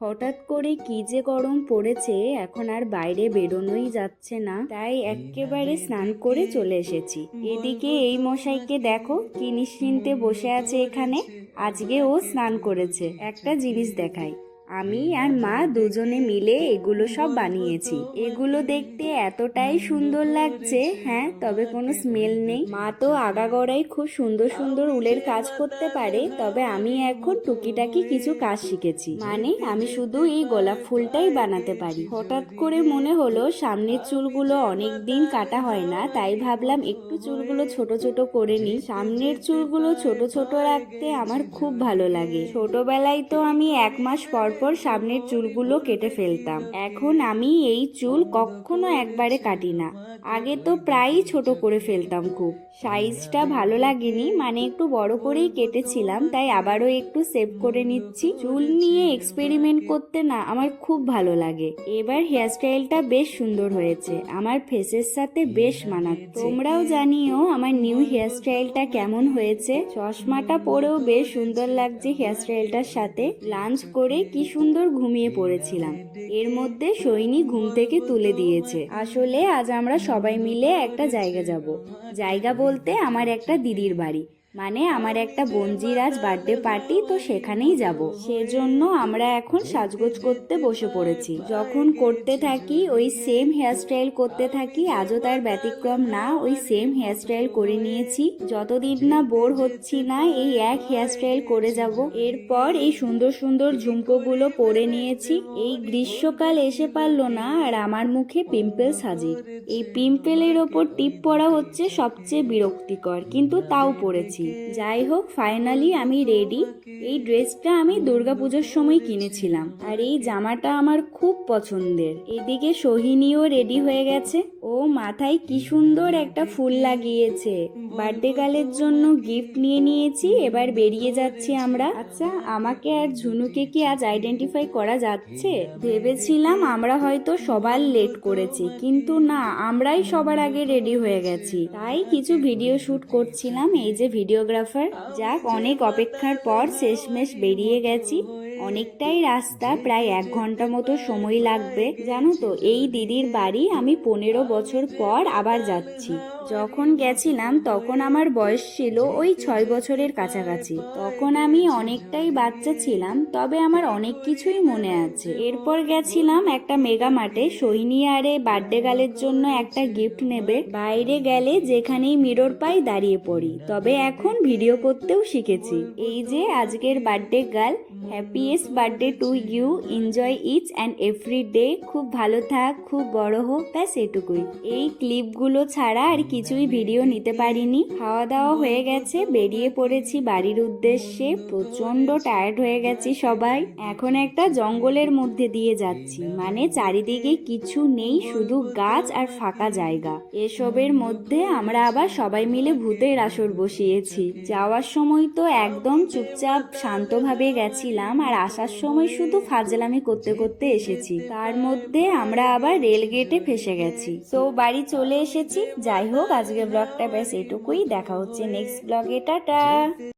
হঠাৎ করে কি যে গরম পড়েছে, এখন আর বাইরে বেরোনোই যাচ্ছে না। তাই এক্কেবারে স্নান করে চলে এসেছি। এদিকে এই মশাইকে দেখো কি নিশ্চিন্তে বসে আছে এখানে। আজকে ও স্নান করেছে। একটা জিনিস দেখাই, আমি আর মা দুজনে মিলে এগুলো সব বানিয়েছি। এগুলো দেখতে এতটাই সুন্দর লাগছে, হ্যাঁ, তবে কোনো স্মেল নেই। মা তো আগাগোড়াই খুব সুন্দর সুন্দর উলের কাজ করতে পারে, তবে আমি এখন টুকিটাকি কিছু কাজ শিখেছি। মানে আমি শুধু এই গোলাপ ফুলটাই বানাতে পারি। হঠাৎ করে মনে হলো সামনের চুলগুলো অনেক দিন কাটা হয় না, তাই ভাবলাম একটু চুলগুলো ছোট ছোট করে নিই। সামনের চুলগুলো ছোট ছোট রাখতে আমার খুব ভালো লাগে। ছোটবেলায় তো আমি 1 মাস পর পর সামনের চুলগুলো কেটে ফেলতাম। এখন আমি এই চুল কখনো একবারে কাটি না। আগে তো প্রায়ই ছোট করে ফেলতাম খুব। সাইজটা ভালো লাগেনি, মানে একটু বড় করেই কেটেছিলাম, তাই আবারও একটু সেভ করে নিচ্ছি। চুল নিয়ে এক্সপেরিমেন্ট করতে না আমার খুব ভালো লাগে। এবার হেয়ারস্টাইলটা বেশ সুন্দর হয়েছে, আমার ফেসের সাথে বেশ মানাচ্ছে। তোমরাও জানিও আমার নিউ হেয়ারস্টাইলটা কেমন হয়েছে। চশমাটা পরেও বেশ সুন্দর লাগছে হেয়ারস্টাইলটার সাথে। লাঞ্চ করে কি সুন্দর ঘুমিয়ে পড়েছিলাম, এর মধ্যে সৈনী ঘুম থেকে তুলে দিয়েছে। আসলে আজ আমরা সবাই মিলে একটা জায়গা যাব। জায়গা বলতে আমার একটা দিদির বাড়ি, মানে আমার একটা বোনজির আজ বার্থডে পার্টি, তো সেখানেই যাব। সেজন্য আমরা এখন সাজগোজ করতে বসে পড়েছি। যখন করতে থাকি ওই সেম হেয়ারস্টাইল করতে থাকি। আজও তার ব্যতিক্রম না, ওই সেম হেয়ারস্টাইল করে নিয়েছি। যতদিন না বোর হচ্ছি না এই এক হেয়ারস্টাইল করে যাব। এরপর এই সুন্দর সুন্দর ঝুমকোগুলো পরে নিয়েছি। এই গ্রীষ্মকাল এসে পারলো না আর আমার মুখে পিম্পলস হাজির। এই পিম্পলের ওপর টিপ পরা হচ্ছে সবচেয়ে বিরক্তিকর, কিন্তু তাও পরেছি। যাই হোক, ফাইনালি আমি রেডি। এই ড্রেসটা আমি দুর্গাপুজোর সময় কিনেছিলাম, আর এই জামাটা আমার খুব পছন্দের। এদিকে সোহিনীও রেডি হয়ে গেছে। ও মাথায় কি সুন্দর একটা ফুল লাগিয়েছে। বার্থডে গার্লের জন্য গিফট নিয়ে নিয়েছি, এবার বেরিয়ে যাচ্ছি আমরা। আচ্ছা, আমাকে আর ঝুনুকে কি আজ আইডেন্টিফাই করা যাচ্ছে? ভেবেছিলাম আমরা হয়তো সবার লেট করেছি, কিন্তু না, আমরাই সবার আগে রেডি হয়ে গেছি। তাই কিছু ভিডিও শুট করছিলাম, এই যে ভিডিওগ্রাফার। যাক, অনেক অপেক্ষার পর শেষমেশ বেরিয়ে গেছি। অনেকটাই রাস্তা, প্রায় 1 ঘন্টা মতো সময় লাগবে। জানো তো, এই দিদির বাড়ি আমি 15 বছর পর আবার যাচ্ছি। যখন গেছিলাম তখন আমার বয়স ছিল ওই 6 বছরের কাছাকাছি। তখন আমি অনেকটাই বাচ্চা ছিলাম, তবে আমার অনেক কিছুই মনে আছে। এরপর গেছিলাম একটা মেগা মার্টে। সোহিনী আরে বার্থডে গার্লের জন্য একটা গিফট নেবে। বাইরে গেলে যেখানেই মিরর পাই দাঁড়িয়ে পড়ি, তবে এখন ভিডিও করতেও শিখেছি। এই যে আজকের birthday girl, happiest birthday to you, enjoy each and every day. খুব ভালো থাক, খুব বড় হোক, ব্যাস এটুকুই। এই ক্লিপগুলো ছাড়া আর কিছুই ভিডিও নিতে পারিনি। খাওয়া দাওয়া হয়ে গেছে, বেরিয়ে পড়েছি বাড়ির উদ্দেশ্যে। প্রচন্ড টায়ার্ড হয়ে গেছি সবাই। এখন একটা জঙ্গলের মধ্যে দিয়ে যাচ্ছি, মানে চারিদিকে কিছু নেই, শুধু গাছ আর ফাঁকা জায়গা। এসবের মধ্যে আমরা আবার সবাই মিলে ভূতের আসর বসিয়েছি। যাওয়ার সময় তো একদম চুপচাপ শান্তভাবে গেছিলাম, আর আসার সময় শুধু ফাজলামি করতে করতে এসেছি। তার মধ্যে আমরা আবার রেল গেটে ফেসে গেছি। তো বাড়ি চলে এসেছি। যাই হোক, আজকের ব্লগটা ব্যাস এটুকুই। দেখা হচ্ছে নেক্সট ব্লগে। টাটা।